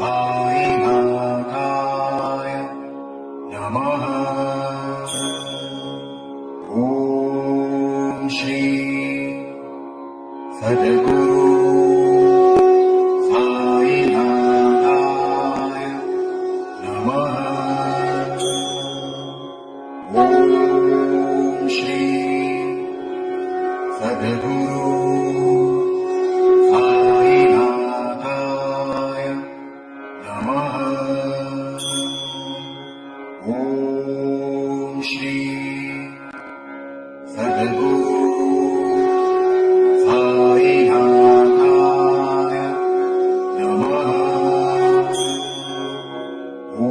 साईनाथाय नमः। ॐ श्री सद्गुरु साईनाथाय नमः। ॐ श्री सद्गुरु साईनाथाय नमः। ॐ श्री सद्गुरु साईनाथाय नमः। ॐ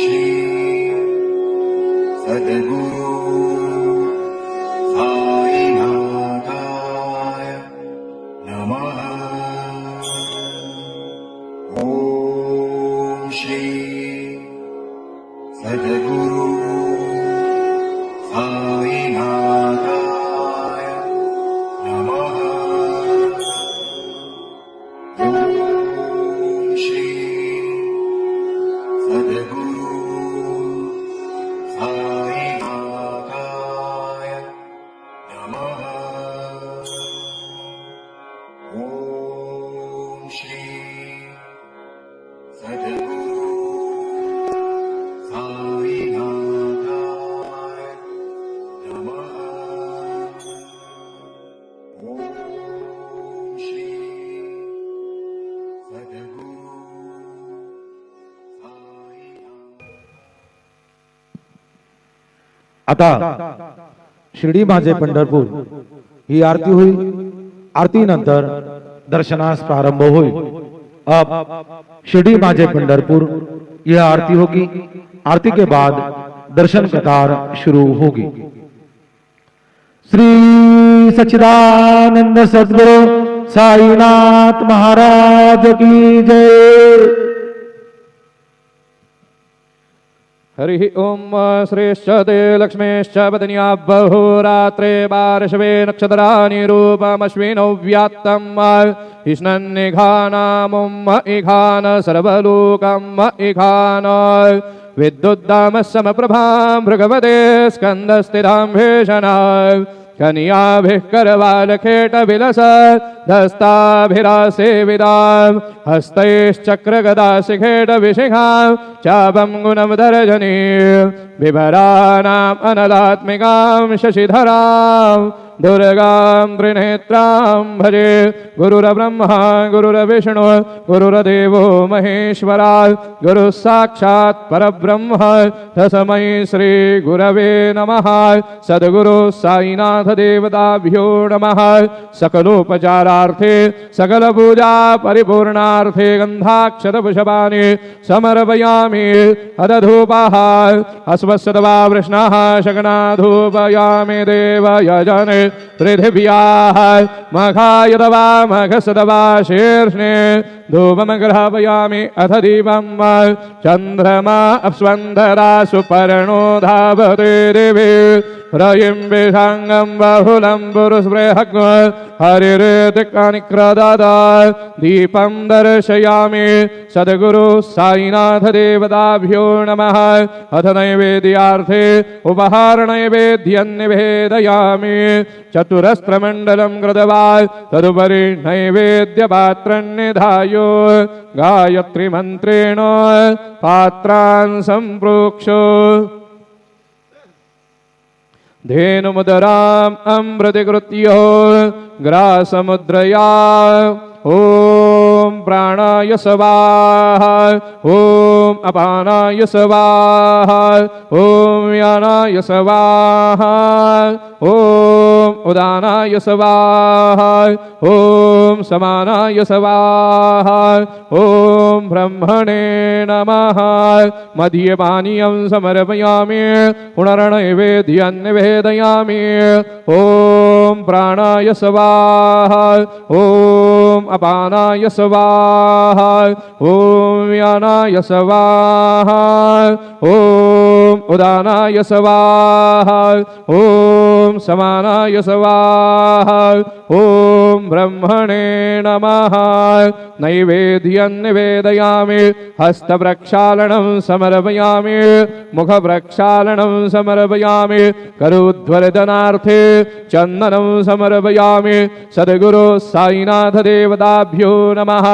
श्री सद्गुरु साईनाथाय नमः। ॐ श्री सद्गुरु साईनाथाय नमः। ॐ श्री सद्गुरु साईनाथाय नमः। ॐ श्री सद्गुरु साईनाथाय नमः। ॐ श्री सद्गुरु आता शिर्डी माझे पंढरपूर ही आरती हुई। आरती नंतर दर्शनास प्रारंभ होईल। अब शिर्डी माझे पंढरपुर यह आरती होगी। आरती के बाद दर्शन कतार शुरू होगी। श्री सच्चिदानंद सद्गुरु साईनाथ महाराज की जय। हरि ओम श्रेश्च ते लक्ष्मीश्च वदन्या बहुरात्रे बारशवे नक्षत्राणि रूपमश्विनौ व्यात्तम् इष्णन्निघानामुम् इघान सर्वलोकम् इघान विद्युद्दामः समप्रभां भृगवते स्कन्दस्थितां भीषणा कन्याभिः करवालखेटविलसद्हस्ताभिरासेवितां हस्तैश्चक्रगदाशिखेटविशिखां चापं गुणमदर्जनी बिभराणाम् अनलात्मिकां शशिधरां दुर्गां त्रिनेत्रां भजे। गुरुर्ब्रह्मा गुरुर्विष्णु गुरुर्देवो महेश्वरा गुरुः साक्षात् परब्रह्म तस्मै श्री गुरवे नमः। सद्गुरु साईनाथ देवताभ्यो नमः। सकलोपचारार्थे सकल पूजा परिपूर्णार्थे गन्धाक्षतपुष्पाणि समर्पयामि। अदधूपः अस्वस्यतवा वृष्णः शगना धूपयामि देवयजने पृथिव्याः मघायतवा मघसतवा शीर्ष्णे धूपमग्रहापयामि। अथ दीपं चन्द्रमा अप्स्वन्धरा सुपर्णो धावते दिवि रयिं विषाङ्गं बहुलं पुरुषबृहत् हरिर्दिक्निक्रदद दीपं दर्शयामि। सद्गुरु साईनाथ देवताभ्यो नमः। अथ नैवेद्यार्थे उपहारनैवेद्यं निवेदयामि। चतुरस्त्रमण्डलं कृत्वा तदुपरि नैवेद्यपात्रं निधाय गायत्रीमन्त्रेण पात्रान् सम्प्रोक्ष्य धेनुमुदराम् अमृतीकृत्य ग्रासमुद्रया ओम प्राणाय स्वाहा ओम अपानाय स्वाहा ओम यानाय स्वाहा ओम उदानाय स्वाहा ओम समानाय स्वाहा ओम ब्रह्मणे नमः। मध्यपानीयं समर्पयामि पुनर्नैवेद्यं निवेदयामि। ओम प्राणाय स्वाहा ॐ अपानाय स्वाहा ॐ व्यानाय स्वाहा ॐ उदानाय स्वाहा ॐ समानाय स्वाहा ॐ ब्रह्मणे नमः नैवेद्यं निवेदयामि हस्तप्रक्षालनं समर्पयामि मुखप्रक्षालनं समर्पयामि करोध्वरदनार्थे चन्दनं समर्पयामि सद्गुरु साईनाथ देवताभ्यो नमः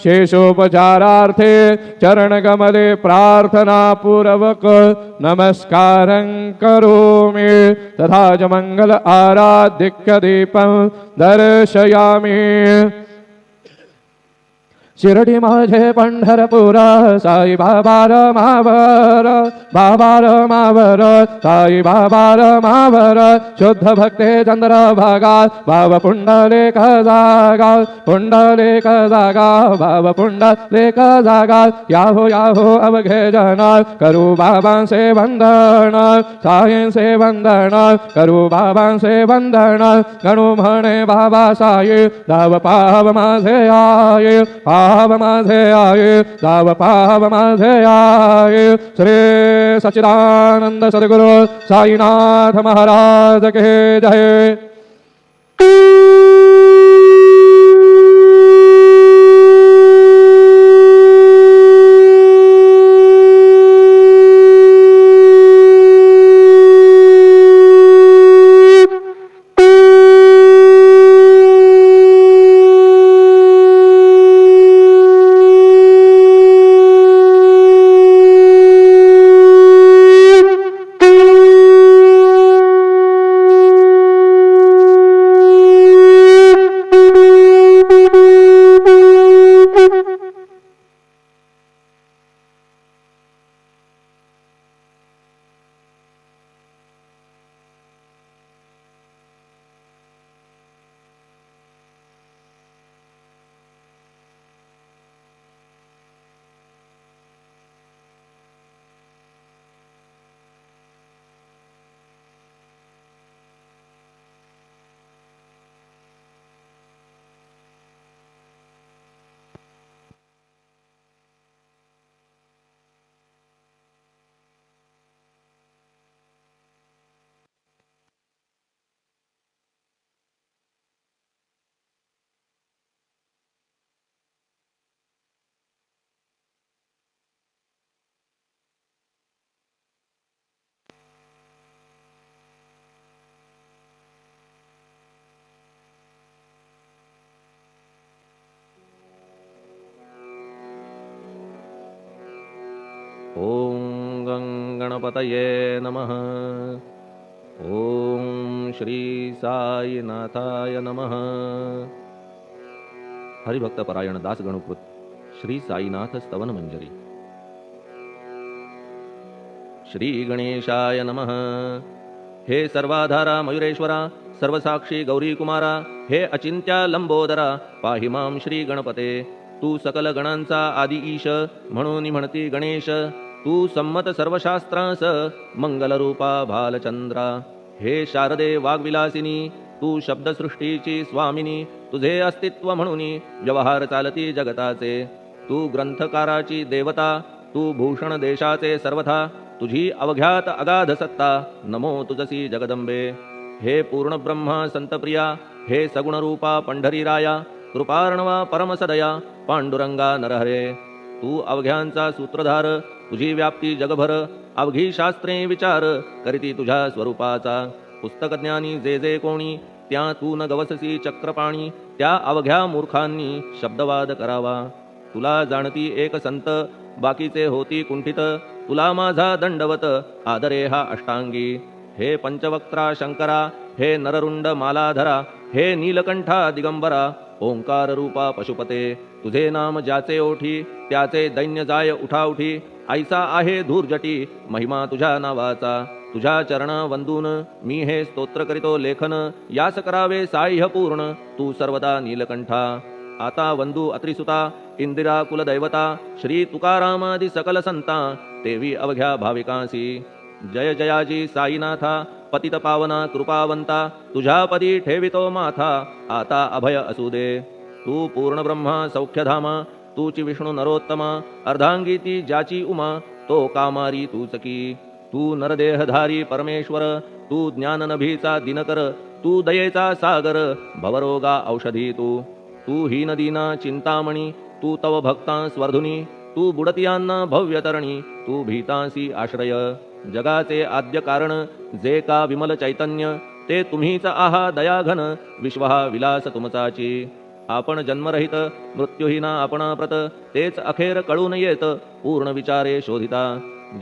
शेषोपचारार्थे चरणकमले प्रार्थनापूर्वक नमस्कारं करोमि तथा च मंगल आराधिक्य दीपं दर्शयामि शिरडी माझे पंढरपूर साई बाबा रमावर साई बाबा रमावर शुद्ध भक्ते चंद्रभागा भाव पुंडलेक जागा भाव पुंडलेक जागा याहो याहो अवघे जन करू बाबांचे वंदन साईंचे वंदन करू बाबांचे वंदन गणू म्हणे बाबा साई धाव पाव माझे आये पाव माझे आये दाव पाव माझे आये श्री सच्चिदानंद सद्गुरु साईनाथ महाराज के जय। ओम गणपतये नमः। ओम श्री साईनाथाय नमः। हरिभक्त परायण दास गणुकृत श्री साईनाथ स्तवन मंजरी। श्री गणेशाय नमः। हे सर्वाधारा मयुरेश्वरा सर्वसाक्षी गौरी कुमारा हे अचिंत्या लंबोदरा पाहि मां श्री गणपते। तू सकल गणांचा आदि ईश म्हणून म्हणती गणेश। तू संमत सर्वशास्त्रांस मंगलरूपा भालचंद्रा। हे शारदे वाग्विलासिनी तू शब्दसृष्टीची स्वामिनी। तुझे अस्तित्व म्हणून व्यवहार चालती जगताचे। तू ग्रंथकाराची देवता तू भूषण देशाचे सर्वथा। तुझी अवघ्यात अगाध सत्ता नमो तुझसी जगदंबे। हे पूर्ण ब्रह्मा संतप्रिया हे सगुणरूपा पंढरीराया। कृपार्णवा परमसदया पांडुरंगा नरहरे। तू अवघ्यांचा सूत्रधार तुझी व्याप्ती जगभर। अवघी शास्त्रे विचार करीती तुझ्या स्वरूपाचा। पुस्तकज्ञानी जे जे कोणी त्या तू न गवससी चक्रपाणी। त्या अवघ्या मूर्खांनी शब्दवाद करावा। तुला जाणती एक संत बाकीचे होती कुंठित। तुला माझा दंडवत आदरे हा अष्टांगी। हे पंचवक्त्रा शंकरा हे नररुंड मालाधरा। हे नीलकंठा दिगंबरा ओंकार रूपा पशुपते। तुझे नाम ज्याचे ओठी त्याचे दैन्य जाय उठाउठी। ऐसा आहे धूर्जटी महिमा तुझ्या नावाचा। तुझ्या चरण वंदून मी हे स्तोत्र करीतो लेखन। यास करावे साह्य पूर्ण तू सर्वदा नीलकंठा। आता वंदू अत्रिसुता इंदिरा कुलदैवता। श्री तुकारामादि सकल संता तेवी अवघ्या भाविकांसी। जय जयाजी साईनाथा पतित पावना कृपावंता तुझ्या पदी ठेवितो माथा आता अभय असू दे. तू पूर्ण ब्रह्मा सौख्यधामा तूची विष्णू नरोत्तमा अर्धांगी ती ज्याची उमा तो कामारी तूच की. तू नरदेहधारी परमेश्वर तू ज्ञाननभीचा दिनकर तू दयेचा सागर भवरोगा औषधी तू हीन दीना चिंतामणी तू तव भक्तांस वर्धुनी तू बुडतियांना भव्यतरणी तू भीतांसी आश्रय. जगाचे आद्य कारण जे का विमल चैतन्य ते तुम्हीच आहा दयाघन विश्वहा विलास तुमचाची. आपण जन्मरहित मृत्यूहीना आपण प्रत तेच अखेर कळून येत पूर्ण विचारे शोधिता.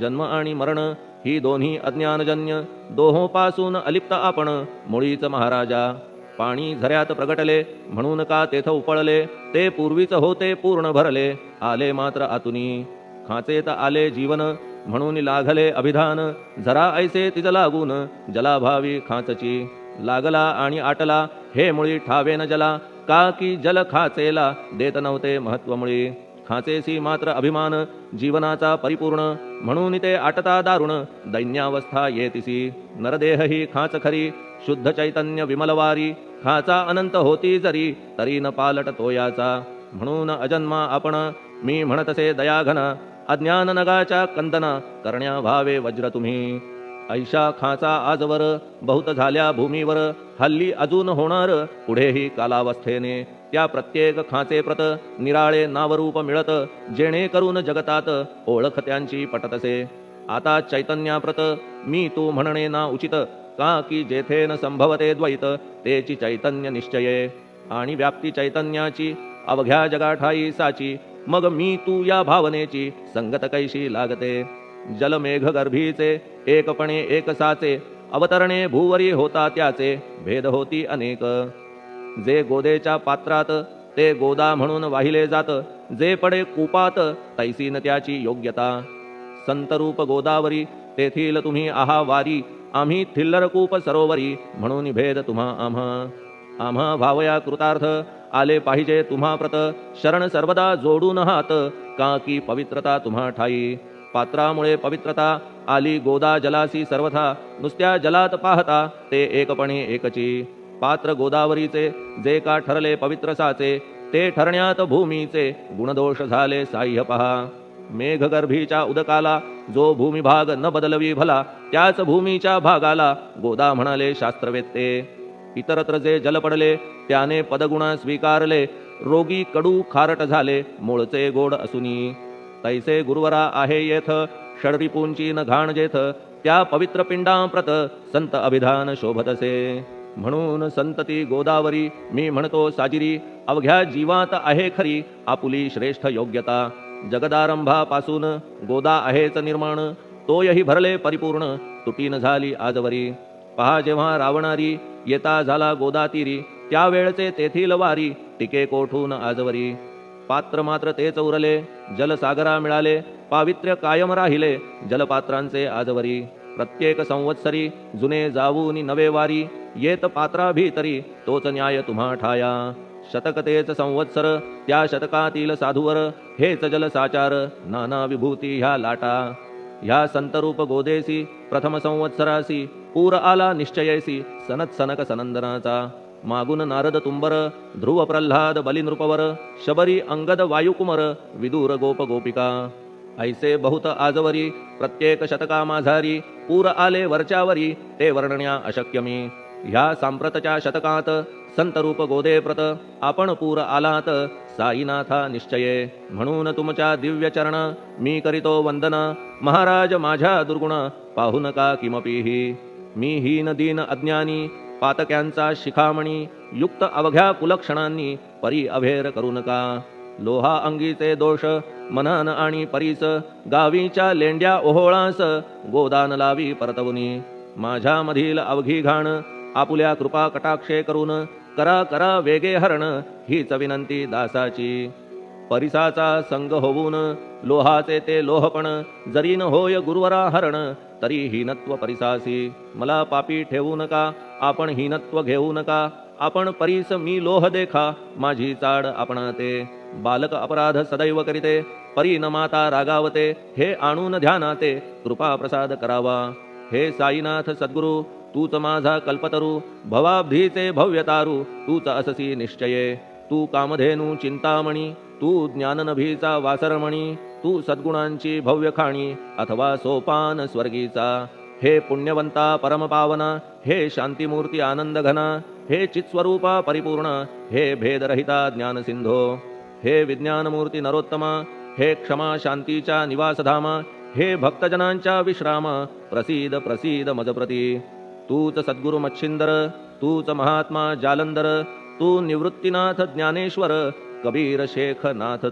जन्म आणि मरण ही दोन्ही अज्ञानजन्य दोहोपासून अलिप्त आपण मुळीच महाराजा. पाणी झऱ्यात प्रगटले म्हणून का तेथ उपळले ते पूर्वीच होते पूर्ण भरले आले मात्र आतुनी. खाचेत आले जीवन म्हणून लागले अभिधान झरा ऐसे तिज लागून जलाभावी खाचची. लागला आणि आटला हे मुळी ठावेन जला का की जल खाचेला देत नव्हते महत्व मुळी. खाचेसी मात्र अभिमान जीवनाचा परिपूर्ण म्हणून ते आटता दारुण दैन्यावस्था येतिसी. नरदेह ही खाच खरी शुद्ध चैतन्य विमलवारी खाचा अनंत होती जरी तरी न पालट तोयाचा. म्हणून अजन्मा आपण मी म्हणतसे दयाघना अज्ञान नगाच्या कंदना करण्या भावे वज्र तुम्ही. ऐशा खाचा आजवर बहुत झाल्या भूमीवर हल्ली अजून होणार पुढेही कालावस्थेने. त्या प्रत्येक खाचे प्रत निराळे नावरूप मिळत जेणे करून जगतात ओळख त्यांची पटतसे. आता चैतन्याप्रत मी तू म्हणणे ना उचित का की जेथे न संभवते द्वैत तेची चैतन्य निश्चये आणि व्याप्ती चैतन्याची अवघ्या जगाठाई साची. मग मी तू या भावनेची संगत कैशी लागते. जलमेघ गर्भीचे एकपणे एक साचे अवतरणे भूवरी होता त्याचे भेद होती अनेक. जे गोदेच्या पात्रात ते गोदा म्हणून वाहिले जात जे पडे कूपात तैसीन त्याची योग्यता. संतरूप गोदावरी तेथील तुम्ही आहा वारी आम्ही थिल्लर कूप सरोवरी म्हणून भेद तुम्हा आम्हा भावया कृतार्थ आले पाहिजे तुम्हा प्रत शरण सर्वदा जोडून हात का की पवित्रता तुम्हा ठाई. पात्रामुळे पवित्रता आली गोदा जलासी सर्वथा नुसत्या जलात पाहता ते एकपणे एकची. पात्र गोदावरीचे जे का ठरले पवित्र साचे ते ठरण्यात भूमीचे गुणदोष झाले साह्य पहा. मेघगर्भीच्या उदकाला जो भूमिभाग न बदलवी भला त्याच भूमीच्या भागाला गोदा म्हणाले शास्त्रवेत्ते. इतरत्र जे जल पडले त्याने पदगुण स्वीकारले रोगी कडू खारट झाले मूळचे गोड असुनी. तैसे गुरुवरा आहे येथ षडरिपूंची न घाण जेथ त्या पवित्र पिंडाप्रत संत अभिधान शोभतसे. म्हणून संतती गोदावरी मी म्हणतो साजिरी अवघ्या जीवात आहे खरी आपुली श्रेष्ठ योग्यता. जगदारंभापासून गोदा आहेच निर्माण तोयही भरले परिपूर्ण तुटीन झाली आजवरी. पहा जेव्हा रावणारी येता झाला गोदातीरी त्यावेळचे तेथील वारी टिके कोठून आजवरी. पात्र मात्र तेच उरले जलसागरा मिळाले पावित्र्य कायम राहिले जलपात्रांचे आजवरी. प्रत्येक संवत्सरी जुने जाऊनी नवे वारी येत पात्रा भीतरी तोच न्याय तुम्हा ठाया. शतक तेच संवत्सर त्या शतकातील साधूवर हेच जलसाचार नाना विभूती ह्या लाटा. ह्या संतरूप गोदेसी प्रथम संवत्सरासी पूर आला निश्चयेसी सनत सनक सनंदनाचा. मागून नारद तुंबर ध्रुव प्रल्हाद बलिनृपवर शबरी अंगद वायुकुमर विदूर गोप गोपिका. ऐसे बहुत आजवरी प्रत्येक शतका माझारी पूर आले वरच्यावरी ते वर्णण्या अशक्य मी. ह्या सांप्रतच्या शतकात संतरूप गोदे प्रत आपण पूर आलात साईनाथा निश्चये. म्हणून तुमच्या दिव्य चरण मी करीतो वंदन महाराज माझ्या दुर्गुण पाहू नका किमपीही. मी हीन दीन अज्ञानी पातक्यांचा शिखामणी युक्त अवघ्या कुलक्षणांनी परी अभेर करू नका. लोहा अंगीचे दोष मनन आणि परीस गावीच्या लेंड्या ओहोळास गोदान लावी परतवुनी. माझ्या मधील अवघी घाण आपुल्या कृपा कटाक्षे करून करा करा वेगे हरण हीच विनंती दासाची. परिसाचा संग होऊन लोहाचे ते लोहपण जरी न होय गुरुवरा हरण तरी हीनत्व परिसासी. मला पापी ठेवू नका आपण हीनत्व घेऊ नका. आपण परीस मी लोह देखा माझी चाड आपणाते. बालक अपराध सदैव करीते परी न माता रागावते. हे आणून ध्यानाते कृपा प्रसाद करावा. हे साईनाथ सद्गुरु तूच माझा कल्पतरू भवाब्धीचे भव्यतारू तूच अससी निश्चये तू कामधेनू चिंतामणी तू ज्ञाननभीचा वासरमणी तू सद्गुणांची भव्य खाणी अथवा सोपान स्वर्गीचा हे पुण्यवंता परमपावना हे शांतिमूर्ती आनंदघना हे चित्स्वरूपा परिपूर्ण हे भेदरहिता ज्ञानसिंधो हे विज्ञानमूर्ती नरोत्तमा हे क्षमा शांतीच्या निवासधामा हे भक्तजनांच्या विश्रामा प्रसीद प्रसीद मजप्रती तूच सद्गुरु मच्छिंदर तूच महात्मा जालंधर तू निवृत्तीनाथ ज्ञानेश्वर कबीर शेख नाथ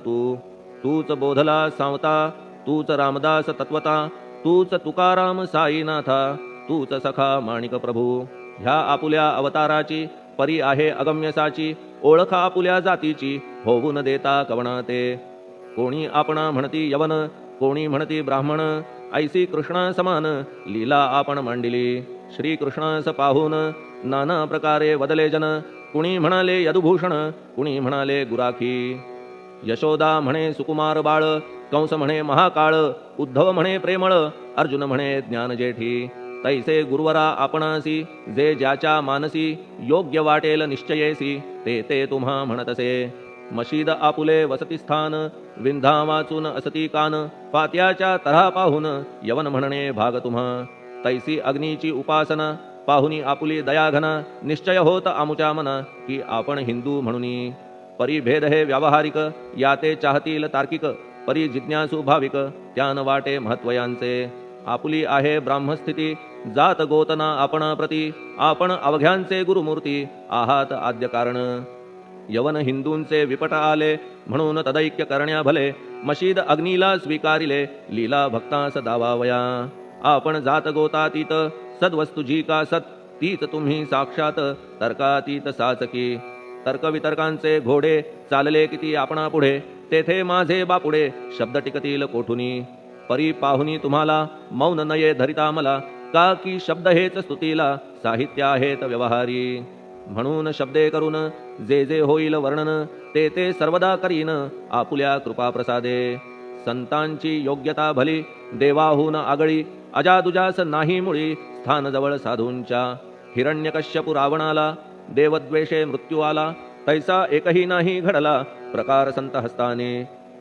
तूच बोधला सांवता तूच रामदास तत्वता तूच तुकाराम साईनाथा तूच सखा माणिक प्रभू ह्या आपुल्या अवताराची परी आहे अगम्यसाची ओळख आपुल्या जातीची होऊ न देता कवना ते कोणी आपणा म्हणती यवन कोणी म्हणती ब्राह्मण ऐसी कृष्णा समान लीला आपण मांडिली श्री कृष्णास पाहून नाना प्रकारे वदले जन कुणी म्हणाले यदुभूषण कुणी म्हणाले गुराखी यशोदा म्हणे सुकुमार बाळ कंस म्हणे महाकाळ उद्धव म्हणे प्रेमळ अर्जुन म्हणे ज्ञानजेठी तैसे गुरुवरा आपणासी जे ज्याच्या मानसी योग्य वाटेल निश्चयेसी ते ते तुम्हा म्हणतसे मशीद आपुले वसतिस्थान विंधा वाचून असती कान पात्याच्या तऱ्हा पाहून यवन म्हणणे भाग तुम्हा तैसी अग्नीची उपासना पाहुनी आपुली दयाघना निश्चय होत आमुच्या मना की आपण हिंदू म्हणूनी परिभेद हे व्यावहारिक याते चाहतील तार्किक परी जिज्ञासू भाविक त्यान वाटे महत्वयांचे आपुली आहे ब्राह्मस्थिती जात गोतना आपण प्रती आपण अवघ्यांचे गुरुमूर्ती आहात आद्य कारण यवन हिंदूंचे विपट आले म्हणून तदैक्य करण्या भले मशीद अग्नीला स्वीकारिले लीला भक्तास दावावया आपण जात गोतातीत सद्वस्तु जी का सत तीच तुम्ही साक्षात तर्कातीत साचकी तर्कवितर्कांचे घोडे चालले किती आपणा पुढे तेथे माझे बापुडे शब्द टिकतील कोठुनी परी पाहुनी तुम्हाला मौन नये धरिता मला का की शब्द हेच स्तुतीला साहित्य आहेत व्यवहारी म्हणून शब्दे करून जे जे होईल वर्णन ते ते सर्वदा करीन आपुल्या कृपा प्रसादे संतांची योग्यता भली देवाहून आगळी अजादुजास नाही मुळी स्थान जवळ साधूंच्या हिरण्यकश्यपु रावणाला देवद्वेषे मृत्यू आला तैसा एकही नाही घडला प्रकार संत हस्ताने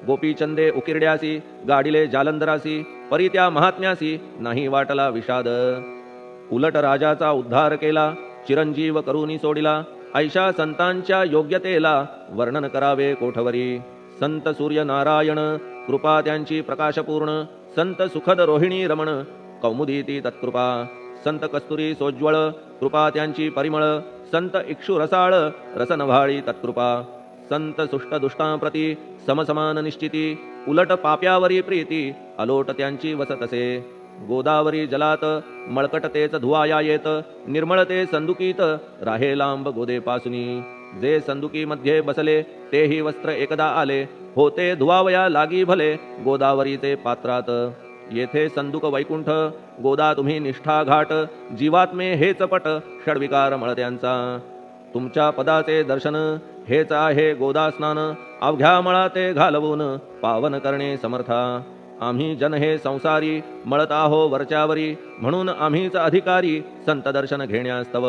गोपीचंदे उकिरड्यासी गाडिले जालंधरासी परी त्या महात्म्यासी नाही वाटला विषाद उलट राजाचा उद्धार केला चिरंजीव करूनी सोडिला ऐशा संतांच्या योग्यतेला वर्णन करावे कोठवरी संत सूर्य नारायण कृपा त्यांची प्रकाशपूर्ण संत सुखद रोहिणी रमण कौमुदी ती तत्कृपा संत कस्तुरी सोज्वळ कृपा त्यांची परिमळ संत इक्षु रसाळ रसनव्हाळी तत्कृपा संत सुष्ट दुष्टांप्रती समसमान निश्चिती उलट पाप्यावरी प्रीती अलोट त्यांची वसतसे गोदावरी जलात मळकट तेच धुवाया येत निर्मळते संदुकीत राहे लांब गोदेपासुनी जे संदुकी मध्ये बसले तेही वस्त्र एकदा आले होते धुवावया लागी भले गोदावरीचे पात्रात येथे संदुक वैकुंठ गोदा तुम्ही निष्ठा घाट जीवात्मे हेच पट षडविकार मळत्यांचा तुमच्या पदाचे दर्शन हेच आहे गोदा स्नान अवघ्या मळा ते घालवून पावन करणे समर्था आम्ही जन हे संसारी मळत आहो वरच्यावरी म्हणून आम्हीच अधिकारी संत दर्शन घेण्यास्तव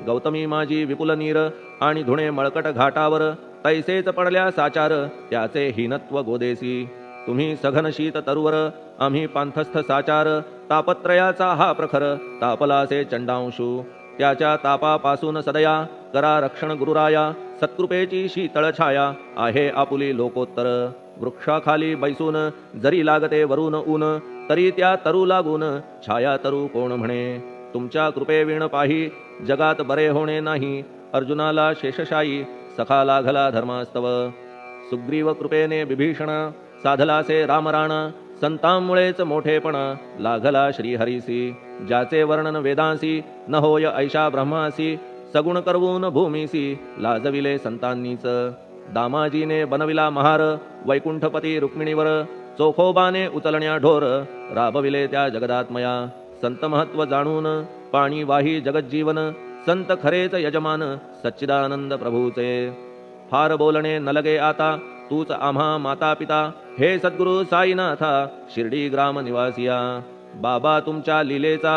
गौतमी माझी विपुल नीर आणि धुणे मळकट घाटावर तैसेच पडल्या साचार त्याचे हीनत्व गोदेसी तुम्ही सघन शीत तरुवर आम्ही पांथस्थ साचार तापत्रयाचा हा प्रखर तापलासे चंडांशू त्याच्या तापापासून सदया करा रक्षण गुरुराया सत्कृपेची शीतळ छाया आहे आपुली लोकोत्तर वृक्षाखाली बैसून जरी लागते वरून ऊन तरी त्या तरू लागून छाया तरू कोण म्हणे तुमच्या कृपेविण पाही जगात बरे होणे नाही अर्जुनाला शेषशायी सखा लागला धर्मास्तव सुग्रीव कृपेने विभीषण साधलासे रामराणा संतांमुळेच मोठेपणा लागला श्रीहरीसी ज्याचे वर्णन वेदांसी न होय ऐशा ब्रह्मासी सगुण करवून भूमीसी लाजविले संतांनीच दामाजीने बनविला महार वैकुंठपती रुक्मिणीवर चोखोबाने उचलण्या ढोर राबविले त्या जगदात्मया संत महत्व जाणून पाणी वाही जगज्जीवन संत खरेच यजमान सच्चिदानंद प्रभूचे फार बोलणे न लगे आता तूच आम्हा माता पिता हे सद्गुरु साईनाथा शिर्डी ग्राम निवासिया बाबा तुमच्या लीलेचा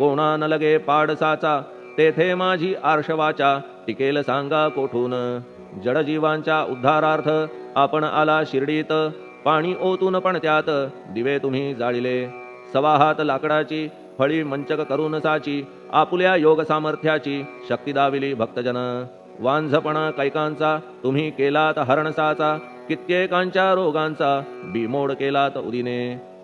कोणा न लगे पाडसाचा तेथे माझी आर्षवाचा टिकेल सांगा कोठून जडजीवांच्या उद्धारार्थ आपण आला शिर्डीत पाणी ओतून पण त्यात दिवे तुम्ही जाळिले सवा हात लाकडाची फळी मंचक करून साची आपुल्या योग सामर्थ्याची शक्ती दाविली भक्तजन वांझपणा कैकांचा तुम्ही केलात हरणसाचा कित्येकांच्या रोगांचा बिमोड केलात उदिने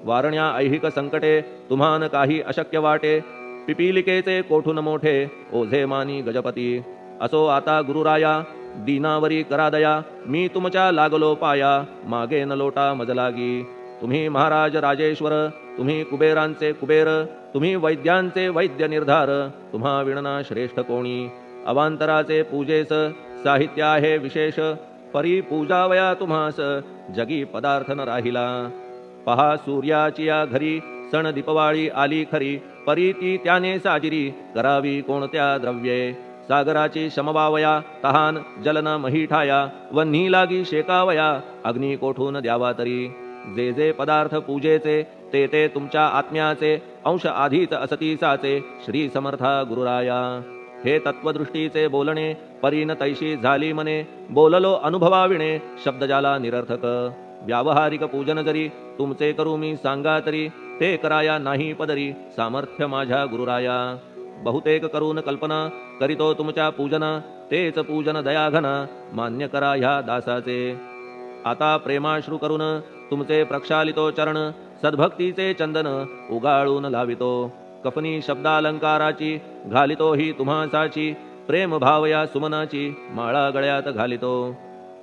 वारण्या ऐहिक संकटे तुम्हान काही अशक्य वाटे पिपीलिकेचे कोठून मोठे ओझे मानी गजपती असो आता गुरुराया दीनावरी करा दया मी तुमच्या लागलो पाया मागे न लोटा मजलागी तुम्ही महाराज राजेश्वर तुम्ही कुबेरांचे कुबेर तुम्ही वैद्यांचे वैद्य निर्धार तुम्हा विणना श्रेष्ठ कोणी अवांतराचे पूजेस साहित्य आहे विशेष परी पूजावया तुम्हास जगी पदार्थ न राहिला पहा सूर्याची या घरी सण दीपवाळी आली खरी परी ती त्याने साजिरी करावी कोणत्या द्रव्ये सागराची शमवावया तहान जलन महीठाया वन्ही लागी शेकावया अग्नी कोठून द्यावा तरी जे जे पदार्थ पूजेचे ते ते तुमच्या आत्म्याचे अंश आधीच असतीसाचे श्री समर्था गुरुराया हे तत्वदृष्टीचे बोलणे परीन तैशी झाली मने बोललो अनुभवाविणे शब्द जाला निरर्थक व्यावहारिक पूजन जरी तुमचे करू मी सांगा तरी ते कराया नाही पदरी सामर्थ्य माझ्या गुरुराया बहुतेक करून कल्पना करीतो तुमच्या पूजना तेच पूजन दयाघना मान्य करा ह्या दासाचे आता प्रेमाश्रू करून तुमचे प्रक्षालितो चरण सद्भक्तीचे चंदन उगाळून लावितो कफनी शब्दालंकाराची घालितो ही तुम्हासाची प्रेम भावया सुमनाची माळा गळ्यात घालितो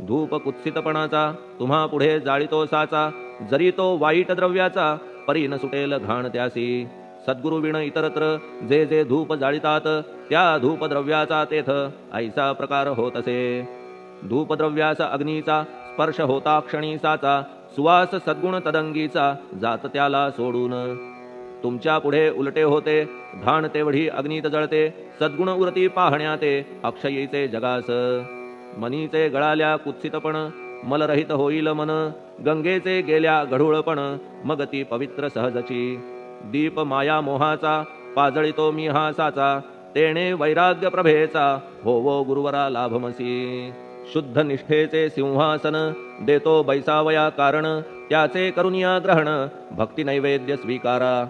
धूप कुत्सितपणाचा तुम्हा पुढे जाळितो साचा जरी तो वाईट द्रव्याचा परी न सुटेल घाण त्यासी सद्गुरु विण इतरत्र जे जे धूप जाळितात त्या धूप द्रव्याचा तेथ ऐसा प्रकार होत असे धूपद्रव्याचा अग्नीचा स्पर्श होता क्षणी साचा सुवास सद्गुण तदंगीचा जात त्याला सोडून तुमच्या पुढे उलटे होते घाण तेवढी अग्नीत जळते सद्गुण उरती पाहण्या ते अक्षयीचे जगास मनीचे गळाल्या कुत्सितपण मलरहित होईल मन गंगेचे गेल्या गढूळपण मग ती पवित्र सहजची दीप माया मोहाचा पाजळितो मी हा साचा तेणे वैराग्य प्रभेचा होवो गुरुवरा लाभमसी शुद्ध निष्ठेचे सिंहासन देतो बैसावया कारण त्याचे करुनिया ग्रहण भक्ती नैवेद्य स्वीकारा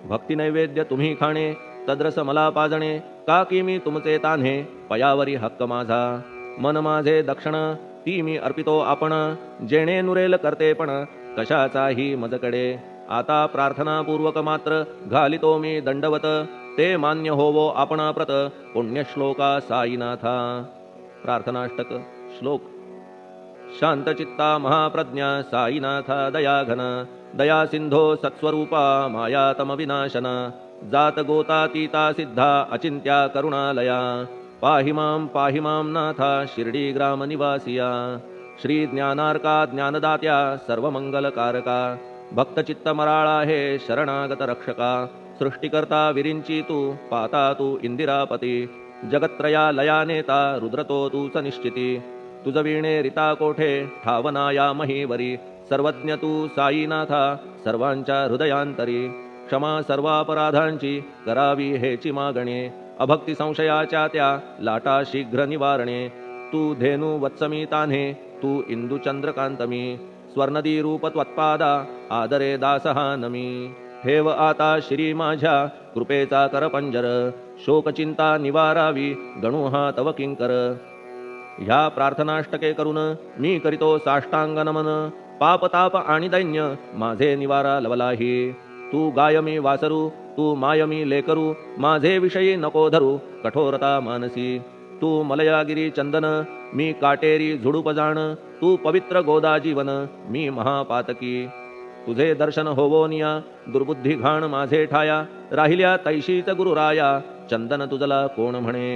भक्ती नैवेद्य तुम्ही खाणे तद्रस मला पाजणे का की मी तुमचे तान्हे पयावरी हक्क माझा मन माझे दक्षिण ती मी अर्पितो आपण जेणे नुरेल करते पण कशाचाही मजकडे आता प्रार्थनापूर्वक मात्र घालितो मी दंडवत ते मान्य होवो आपणाप्रत पुण्यश्लोका साईनाथा प्रार्थनाष्टक श्लोक शांतचित्ता महाप्रज्ञा साईनाथा दयाघन दया सिंधो सत्स्वरूपा मायातम विनाशन जात गोतातीता सिद्धा अचिंत्या करुणालया पाहि मां नाथा शिर्डी ग्राम निवासिया श्री ज्ञानार्का ज्ञानदात्या सर्वमंगलकारका भक्तचित्त मराळा हे शरणागत रक्षका सृष्टिकर्ता विरिंची तू पाता तू इंदिरापती जगत्रया लया नेता रुद्रतो तू सनिश्चिती तुझ वीणे रिता कोठे ठावनाया महीवरी सर्वज्ञ तू साईनाथा सर्वांच्या हृदयांतरी क्षमा सर्वापराधांची करावी हेची मागणे अभक्ती संशयाच्या त्या लाटा शीघ्र निवारणे तू धेनु वत्समी तान्हे तू इंदू चंद्रकांतमी स्वर्णदी रूप त्वत्पादा आदरे दासहा नमी ठेव आता श्री माझ्या कृपेचा करपंजर शोकचिंता निवारावी गणू हा तव किंकर ह्या प्रार्थनाष्टके करून मी करीतो साष्टांग नमन पापताप आणि दैन्य माझे निवारा लवलाही तू गायमी वासरू तू मायमी लेकरू माझे विषयी नको धरू कठोरता मानसी तू मलयागिरी चंदन मी काटेरी झुडूप जाण तू पवित्र गोदा जीवन मी महापातकी तुझे दर्शन होवोनिया दुर्बुद्धी घाण माझे ठाया राहिल्या तैशीच गुरुराया चंदन तुझला कोण म्हणे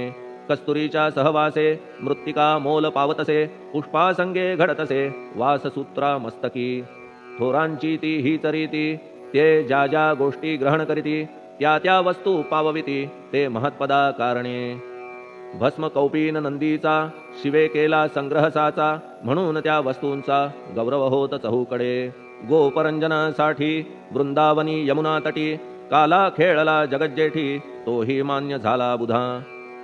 कस्तुरीच्या सहवासे मृत्तिका मोल पावतसे पुष्पासंगे घडतसे वाससूत्रा मस्तकी थोरांची ती ही चरिती ते ज्या ज्या गोष्टी ग्रहण करीती त्या त्या वस्तू पावविती ते महत्पदा कारणे भस्म कौपीन नंदीचा शिवे केला संग्रह साचा म्हणून त्या वस्तूंचा गौरव होत चहूकडे गोपरंजनासाठी वृंदावनी यमुना तटी काला खेळला जगज्जेठी तोही मान्य झाला बुधा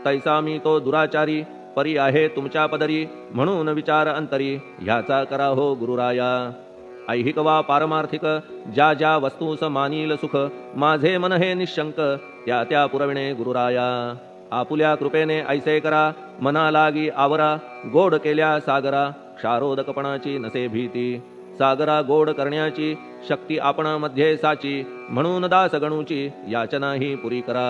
तैसा मी तो दुराचारी परी आहे तुमच्या पदरी म्हणून विचार अंतरी ह्याचा करा हो गुरुराया ऐहिक वा पारमार्थिक ज्या ज्या वस्तूस मानील सुख माझे मन हे निशंक त्या त्या पुरविणे गुरुराया आपुल्या कृपेने ऐसे करा मना लागी आवरा गोड केल्या सागरा क्षारोदकपणाची नसे भीती सागरा गोड करण्याची शक्ती आपणामध्ये साची म्हणून दास गणूची याचना ही पुरी करा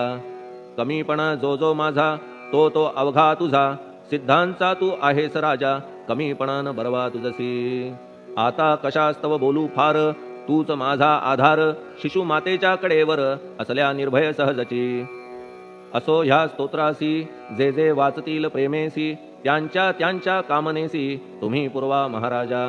कमीपणा जो जो माझा तो तो अवघा तुझा सिद्धांचा तू आहेस राजा कमीपणान बरवा तुझसी आता कशास्तव बोलू फार तूच माझा आधार शिशु मातेच्या कडेवर असल्या निर्भय सहजची असो ह्या स्तोत्रासी जे जे वाचतील प्रेमेसी त्यांच्या त्यांच्या कामनेसी तुम्ही पुरवा महाराजा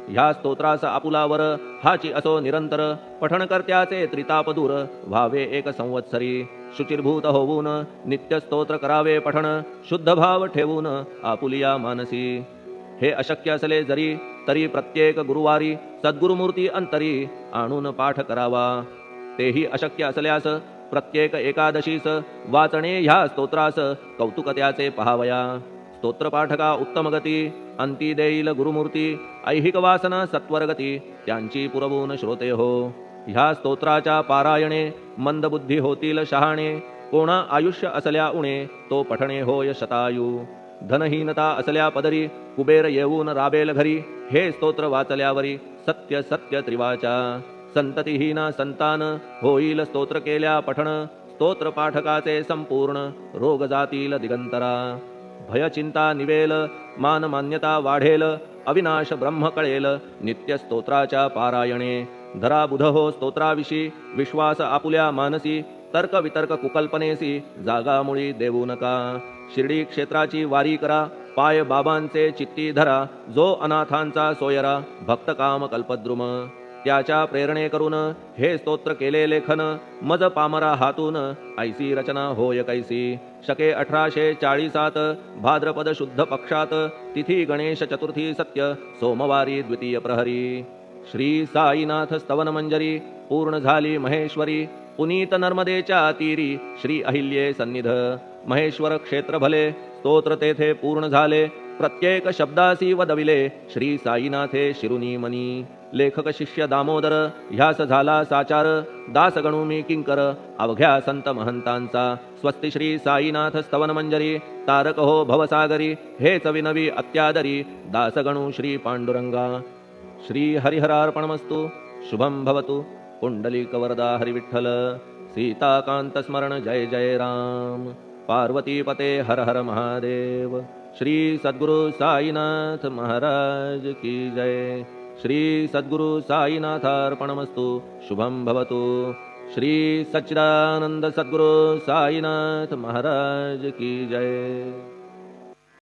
ह्या स्तोत्रास आपुलावर हाची असो निरंतर पठण करत्याचे त्रितापदूर व्हावे एक संवत्सरी शुचिर्भूत होऊन नित्य स्तोत्र करावे पठण शुद्ध भाव ठेवून आपुलिया मानसी हे अशक्य असले जरी तरी प्रत्येक गुरुवारी सद्गुरुमूर्ती अंतरी आणून पाठ करावा तेही अशक्य असल्यास प्रत्येक एकादशीस वाचणे ह्या स्तोत्रास कौतुक त्याचे पहावया स्तोत्रपाठका उत्तम गती अंती देईल गुरुमूर्ती ऐहिक वासना सत्वरगती त्यांची पुरवून श्रोते हो ह्या स्तोत्राच्या पारायणे मंदबुद्धी होतील शहाणे कोणा आयुष्य असल्या उणे तो पठणे होय शतायू धनहीनता असल्या पदरी कुबेर येऊन राबेल घरी हे स्तोत्र वाचल्यावरी सत्य सत्य त्रिवाचा संततिहीना संतान होईल स्तोत्र केल्या पठण स्तोत्र पाठकाचे संपूर्ण रोग जातील दिगंतरा भय चिंता निवेल मान मान्यता वाढेल अविनाश ब्रह्म कळेल नित्य स्तोत्राच्या पारायणे धरा बुध हो स्तोत्राविषयी विश्वास आपुल्या मानसी तर्क वितर्क कुकल्पनेसी जागा मुळी देऊ नका शिर्डी क्षेत्राची वारी करा पाय बाबांचे चित्ती धरा जो अनाथांचा सोयरा भक्त काम कल्पद्रुम त्याच्या प्रेरणे करून हे स्तोत्र केले लेखन मज पामरा हातून ऐसी रचना होय कैसी शके 1840 भाद्रपद शुद्ध पक्षात तिथी गणेश चतुर्थी सत्य सोमवारी द्वितीय प्रहरी श्री साईनाथ स्तवन मंजरी पूर्ण झाली महेश्वरी पुनीत नर्मदेच्या तीरी श्री अहिल्ये सन्निध महेश्वर क्षेत्र भले स्तोत्र तेथे पूर्ण झाले प्रत्येक शब्दासी वदविले श्री साईनाथे शिरुनी मनी लेखक शिष्य दामोदर ह्यास झाला साचार दास गणू मी किंकर अवघ्या संत महंतांचा स्वस्ति श्री साईनाथ स्तवन मंजरी तारक हो भवसागरी हेच विनवी अत्यादरी दास गणू श्री पांडुरंगा श्री हरिहरार्पणमस्तु शुभम भवतु पुंडलिक वरदा हरिविठ्ठल सीताकांत स्मरण जय जय राम पार्वती पते हर हर महादेव श्री सद्गुरु साईनाथ महाराज की जय श्री सद्गुरु साईनाथार्पणमस्तु शुभम भवतु श्री सच्चिदानंद सद्गुरु साईनाथ महाराज की जय।